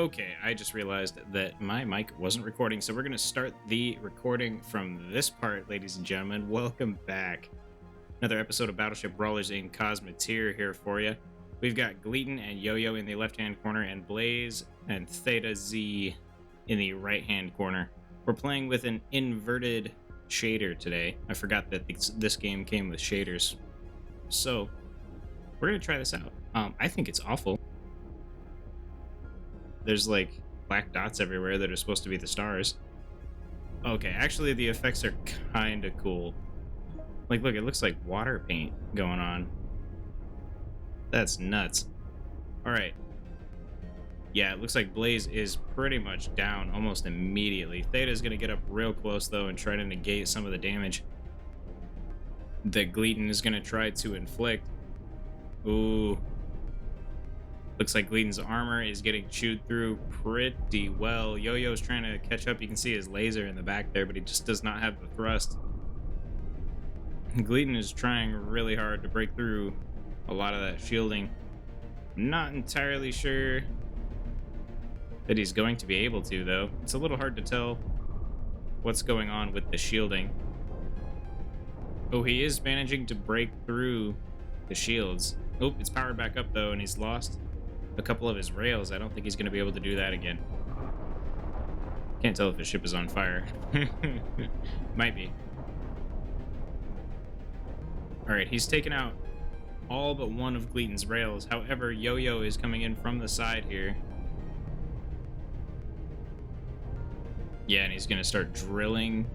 Okay, I just realized that my mic wasn't recording, so we're going to start the recording from this part, ladies and gentlemen. Welcome back. Another episode of Battleship Brawlers in COSMOTEER here for you. We've got Gleaton and Yo-Yo in the left-hand corner, and Blaze and Theta Z in the right-hand corner. We're playing with an inverted shader today. I forgot that this game came with shaders. So, we're going to try this out. I think it's awful. There's like black dots everywhere that are supposed to be the stars. Okay, actually the effects are kind of cool. Like, look, it looks like water paint going on. That's nuts. All right. Yeah, it looks like Blaze is pretty much down almost immediately. Theta's going to get up real close, though, and try to negate some of the damage that Gleaton is going to try to inflict. Ooh. Looks like Gleaton's armor is getting chewed through pretty well. Yo-Yo's trying to catch up. You can see his laser in the back there, but he just does not have the thrust. Gleaton is trying really hard to break through a lot of that shielding. Not entirely sure that he's going to be able to, though. It's a little hard to tell what's going on with the shielding. Oh, he is managing to break through the shields. Oh, it's powered back up, though, and he's lost a couple of his rails. I don't think he's going to be able to do that again. Can't tell if his ship is on fire. Might be. Alright, he's taken out all but one of Gleaton's rails. However, Yo-Yo is coming in from the side here. Yeah, and he's going to start drilling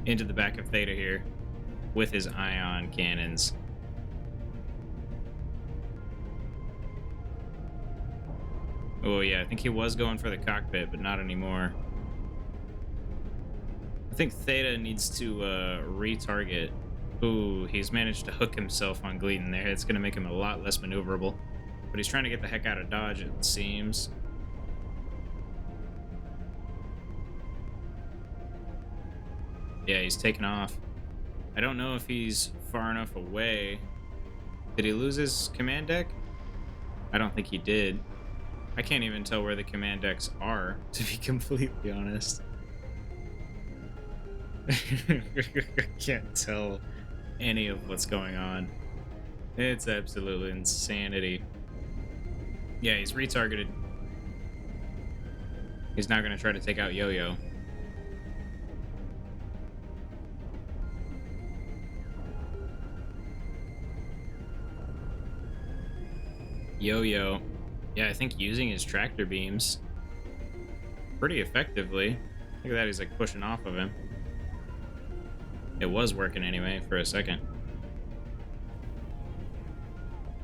into the back of Theta here with his ion cannons. Oh, yeah, I think he was going for the cockpit, but not anymore. I think Theta needs to retarget. Ooh, he's managed to hook himself on Gleaton there. It's going to make him a lot less maneuverable. But he's trying to get the heck out of dodge, it seems. Yeah, he's taken off. I don't know if he's far enough away. Did he lose his command deck? I don't think he did. I can't even tell where the command decks are, to be completely honest. I can't tell any of what's going on. It's absolute insanity. Yeah, he's retargeted. He's now going to try to take out Yo-Yo. Yo-Yo. Yeah, I think using his tractor beams pretty effectively. Look at that, he's like pushing off of him. It was working anyway for a second.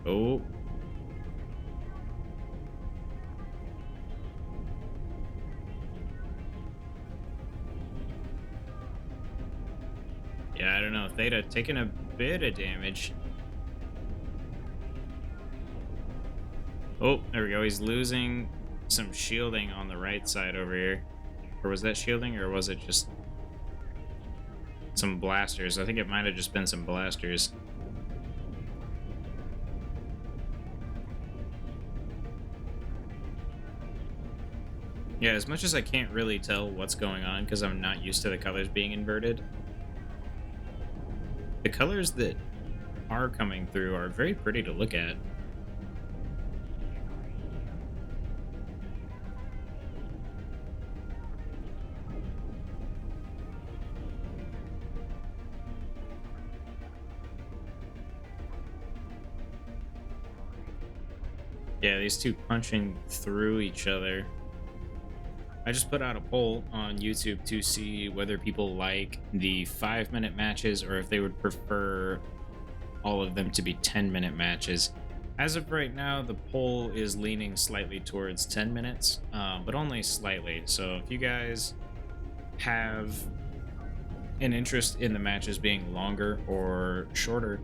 Oh. Yeah, I don't know. Theta taking a bit of damage. Oh, there we go. He's losing some shielding on the right side over here. Or was that shielding, or was it just some blasters? I think it might have just been some blasters. Yeah, as much as I can't really tell what's going on because I'm not used to the colors being inverted, the colors that are coming through are very pretty to look at. Yeah, these two punching through each other. I just put out a poll on YouTube to see whether people like the 5-minute matches or if they would prefer all of them to be 10-minute matches. As of right now, the poll is leaning slightly towards 10 minutes, but only slightly. So if you guys have an interest in the matches being longer or shorter,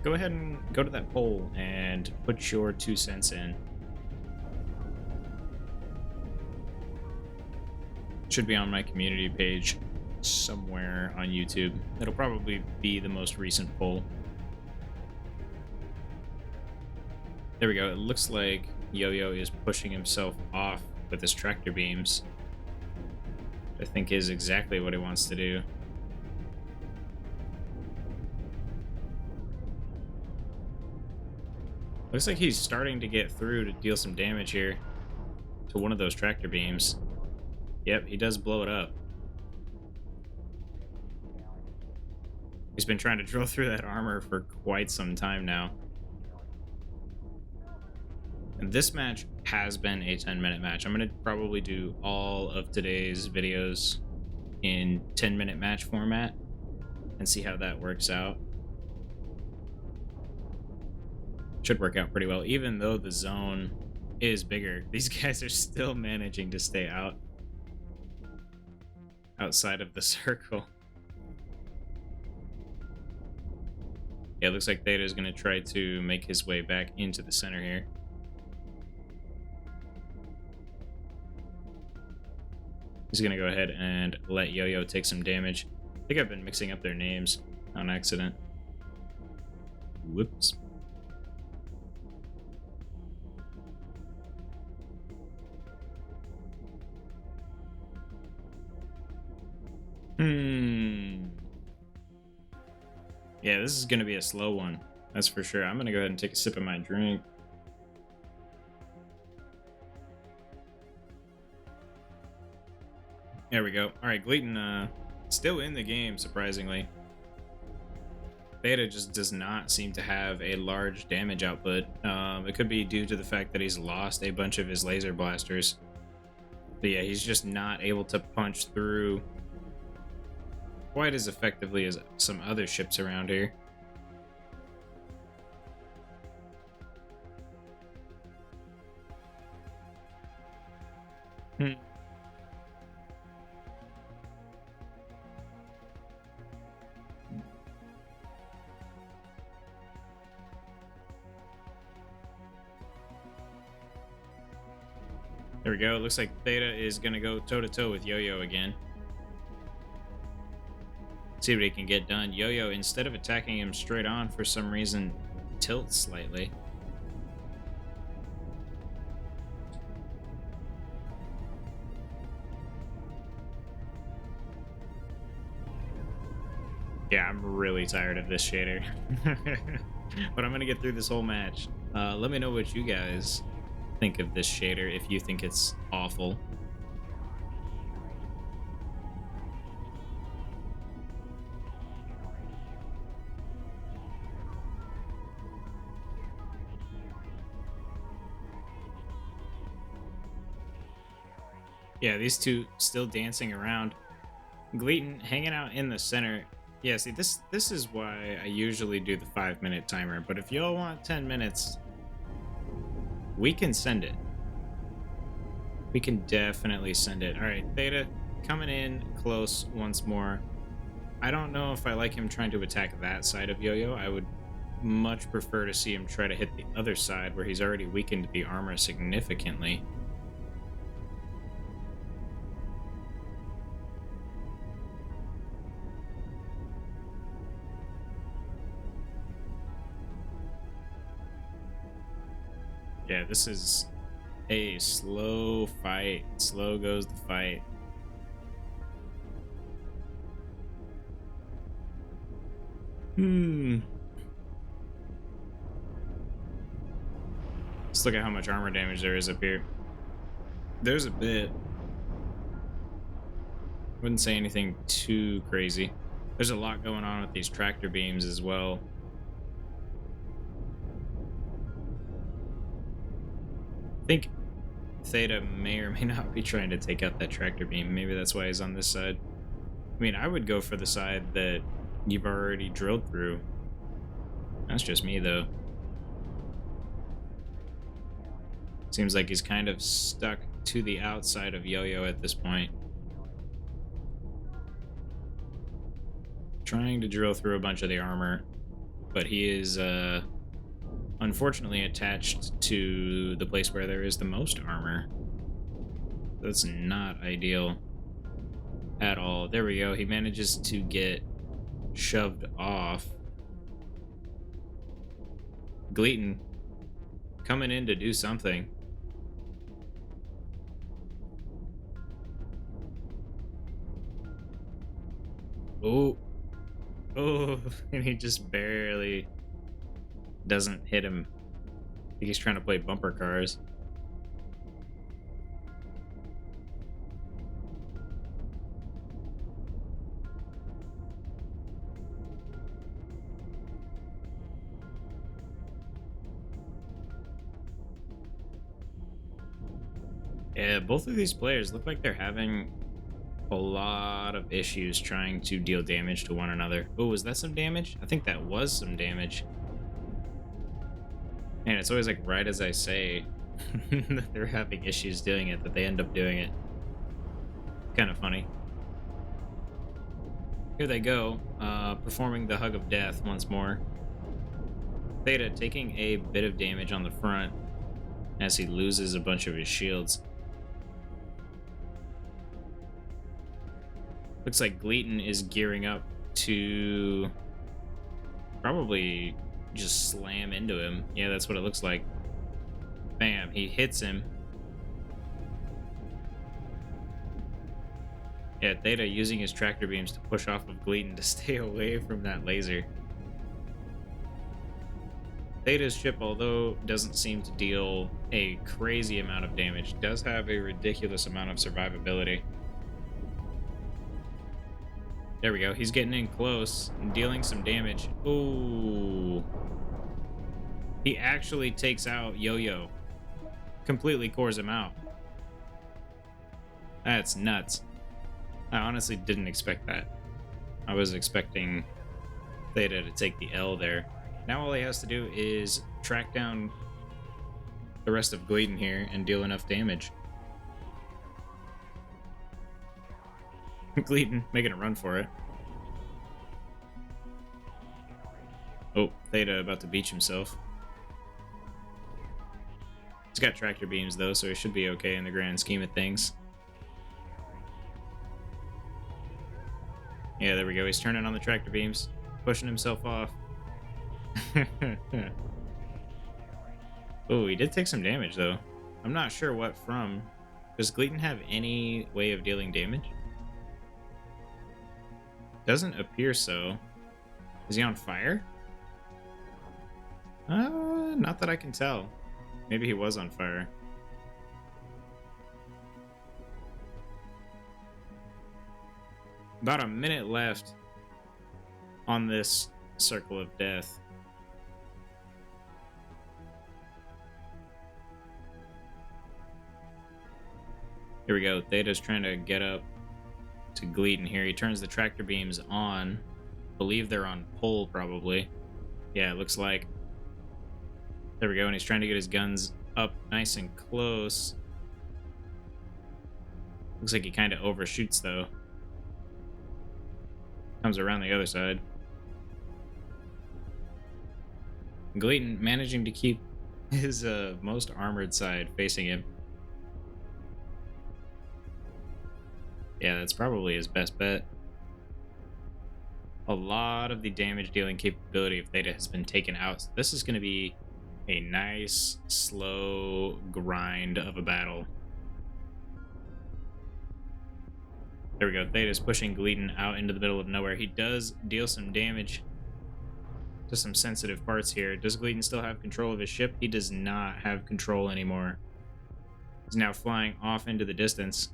go ahead and go to that poll and put your 2 cents in. Should be on my community page somewhere on YouTube. It'll probably be the most recent poll. There we go. It looks like Yo-Yo is pushing himself off with his tractor beams. I think is exactly what he wants to do. Looks like he's starting to get through to deal some damage here to one of those tractor beams. Yep, he does blow it up. He's been trying to drill through that armor for quite some time now. And this match has been a 10-minute match. I'm going to probably do all of today's videos in 10-minute match format and see how that works out. Should work out pretty well. Even though the zone is bigger, these guys are still managing to stay outside of the circle. Yeah, it looks like Theta is going to try to make his way back into the center here. He's going to go ahead and let Yo-Yo take some damage. I think I've been mixing up their names on accident. Whoops. Yeah, this is going to be a slow one. That's for sure. I'm going to go ahead and take a sip of my drink. There we go. All right, Gleaton still in the game, surprisingly. Theta just does not seem to have a large damage output. It could be due to the fact that he's lost a bunch of his laser blasters. But yeah, he's just not able to punch through quite as effectively as some other ships around here. There we go. It looks like Theta is going to go toe-to-toe with Yo-Yo again. See what he can get done. Yo-Yo, instead of attacking him straight on, for some reason, tilts slightly. Yeah, I'm really tired of this shader. But I'm going to get through this whole match. Let me know what you guys think of this shader, if you think it's awful. Yeah, these two still dancing around. Gleaton hanging out in the center. Yeah, see, this is why I usually do the 5-minute timer. But if y'all want 10 minutes, we can send it. We can definitely send it. All right, Theta coming in close once more. I don't know if I like him trying to attack that side of Yo-Yo. I would much prefer to see him try to hit the other side where he's already weakened the armor significantly. Yeah, this is a slow fight. Slow goes the fight. Let's look at how much armor damage there is up here. There's a bit. Wouldn't say anything too crazy. There's a lot going on with these tractor beams as well. I think Theta may or may not be trying to take out that tractor beam. Maybe that's why he's on this side. I mean, I would go for the side that you've already drilled through. That's just me, though. Seems like he's kind of stuck to the outside of Yo-Yo at this point. Trying to drill through a bunch of the armor, but he is unfortunately attached to the place where there is the most armor. That's not ideal at all. There we go. He manages to get shoved off. Gleaton coming in to do something. Oh, oh, and he just barely doesn't hit him. I think he's trying to play bumper cars. Yeah, both of these players look like they're having a lot of issues trying to deal damage to one another. Oh, was that some damage? I think that was some damage. And it's always like right as I say that they're having issues doing it, that they end up doing it. Kind of funny. Here they go, performing the Hug of Death once more. Theta taking a bit of damage on the front as he loses a bunch of his shields. Looks like Gleaton is gearing up to probably just slam into him. Yeah, that's what it looks like. Bam, he hits him. Yeah, Theta using his tractor beams to push off of Gleaton to stay away from that laser. Theta's ship, although doesn't seem to deal a crazy amount of damage, does have a ridiculous amount of survivability. There we go. He's getting in close and dealing some damage. Ooh. He actually takes out Yo-Yo. Completely cores him out. That's nuts. I honestly didn't expect that. I was expecting Theta to take the L there. Now all he has to do is track down the rest of Gleaton here and deal enough damage. Gleaton making a run for it. Oh, Theta about to beach himself. He's got tractor beams though, so he should be okay in the grand scheme of things. Yeah, there we go. He's turning on the tractor beams, pushing himself off. Oh, he did take some damage though. I'm not sure what from. Does Gleaton have any way of dealing damage? Doesn't appear so. Is he on fire? Not that I can tell. Maybe he was on fire. About a minute left on this circle of death. Here we go. Theta's trying to get up to Gleaton here. He turns the tractor beams on. Believe they're on pull, probably. Yeah, it looks like. There we go. And he's trying to get his guns up nice and close. Looks like he kind of overshoots, though. Comes around the other side. Gleaton managing to keep his most armored side facing him. Yeah, that's probably his best bet. A lot of the damage dealing capability of Theta has been taken out. So this is going to be a nice, slow grind of a battle. There we go. Theta's pushing Gleaton out into the middle of nowhere. He does deal some damage to some sensitive parts here. Does Gleaton still have control of his ship? He does not have control anymore. He's now flying off into the distance.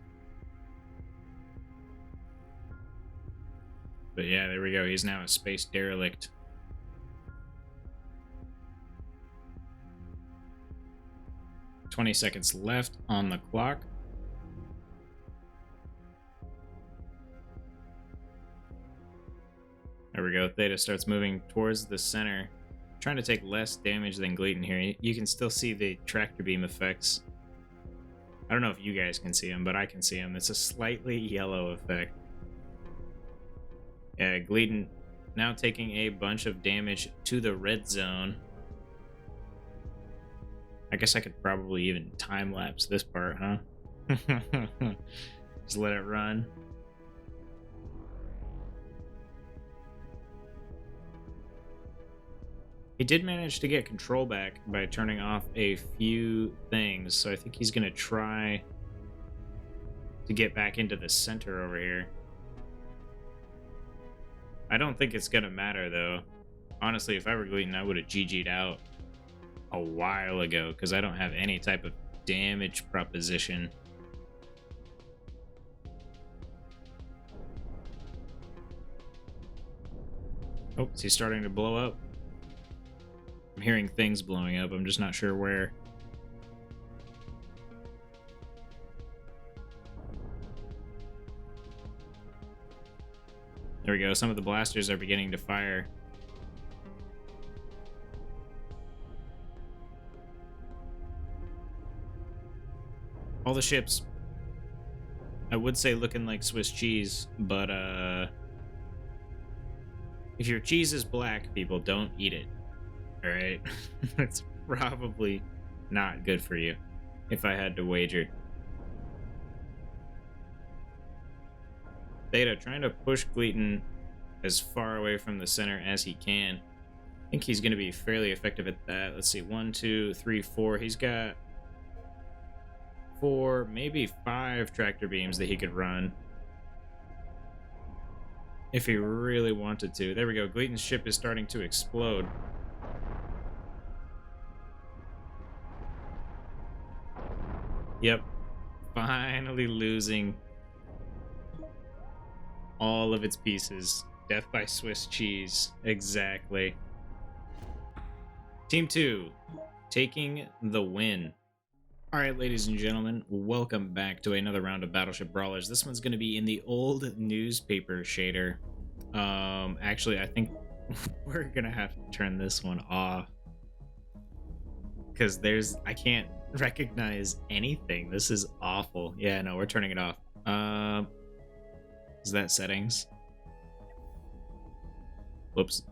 But yeah, there we go. He's now a space derelict. "20 seconds left on the clock. There we go. Theta starts moving towards the center, trying to take less damage than Gleaton here. You can still see the tractor beam effects. I don't know if you guys can see them, but I can see them. It's a slightly yellow effect. Yeah, Gleaton now taking a bunch of damage to the red zone. I guess I could probably even time-lapse this part, huh? Just let it run. He did manage to get control back by turning off a few things, so I think he's going to try to get back into the center over here. I don't think it's gonna matter though. Honestly, if I were Gleaton, I would have GG'd out a while ago because I don't have any type of damage proposition. Oh, is he starting to blow up? I'm hearing things blowing up. I'm just not sure where. There we go. Some of the blasters are beginning to fire. All the ships, I would say looking like Swiss cheese, but if your cheese is black, people, don't eat it. All right? That's probably not good for you, if I had to wager. Theta trying to push Gleaton as far away from the center as he can. I think he's going to be fairly effective at that. Let's see, 1, 2, 3, 4. He's got 4, maybe 5 tractor beams that he could run if he really wanted to. There we go. Gleaton's ship is starting to explode. Yep. Finally losing all of its pieces. Death by Swiss cheese. Exactly. Team 2, taking the win. Alright, ladies and gentlemen, welcome back to another round of Battleship Brawlers. This one's going to be in the old newspaper shader. Actually, I think we're going to have to turn this one off. Because I can't recognize anything. This is awful. Yeah, no, we're turning it off. Is that settings? Whoops.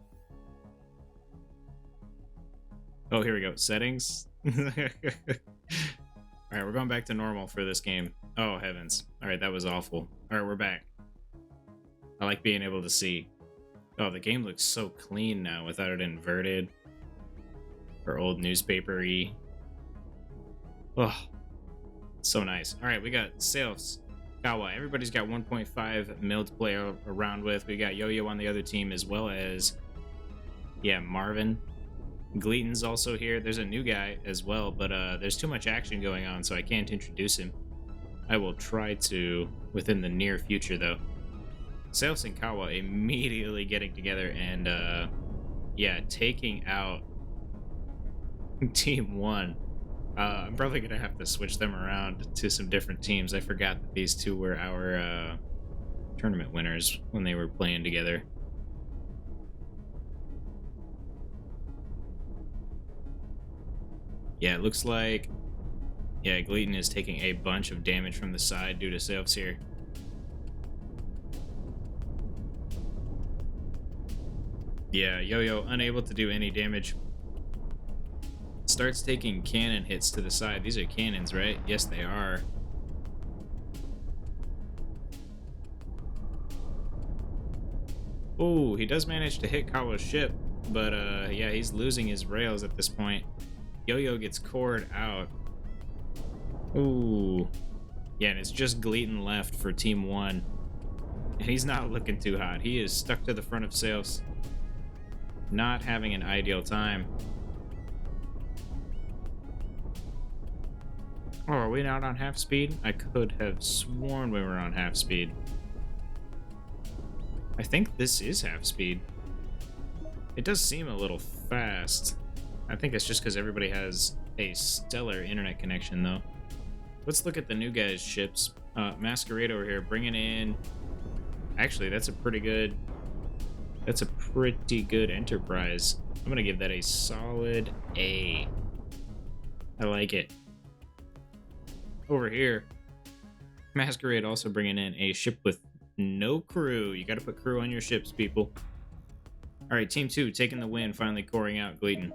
Oh, here we go. Settings. Alright, we're going back to normal for this game. Oh, heavens. Alright, that was awful. Alright, we're back. I like being able to see. Oh, the game looks so clean now without it inverted. Or old newspaper-y. Oh, so nice. Alright, we got Sales. Kawa. Everybody's got 1.5 mil to play around with. We got Yo-Yo on the other team as well as, yeah, Marvin. Gleaton's also here. There's a new guy as well, but there's too much action going on, so I can't introduce him. I will try to within the near future, though. Sales and Kawa immediately getting together and, yeah, taking out Team 1. I'm probably going to have to switch them around to some different teams. I forgot that these two were our tournament winners when they were playing together. Yeah, it looks like, yeah, Gleaton is taking a bunch of damage from the side due to Sales here. Yeah, Yo-Yo unable to do any damage. Starts taking cannon hits to the side. These are cannons, right? Yes, they are. Oh, he does manage to hit Kawa's ship, but yeah, he's losing his rails at this point. Yo-Yo gets cored out. Ooh. Yeah, and it's just Gleaton left for Team 1. And he's not looking too hot. He is stuck to the front of Sales. Not having an ideal time. Oh, are we not on half speed? I could have sworn we were on half speed. I think this is half speed. It does seem a little fast. I think it's just because everybody has a stellar internet connection, though. Let's look at the new guys' ships. Masquerade over here, bringing in... Actually, that's a pretty good Enterprise. I'm going to give that a solid A. I like it. Over here, Masquerade also bringing in a ship with no crew. You got to put crew on your ships, people. All right, Team 2 taking the win, finally coring out Gleaton.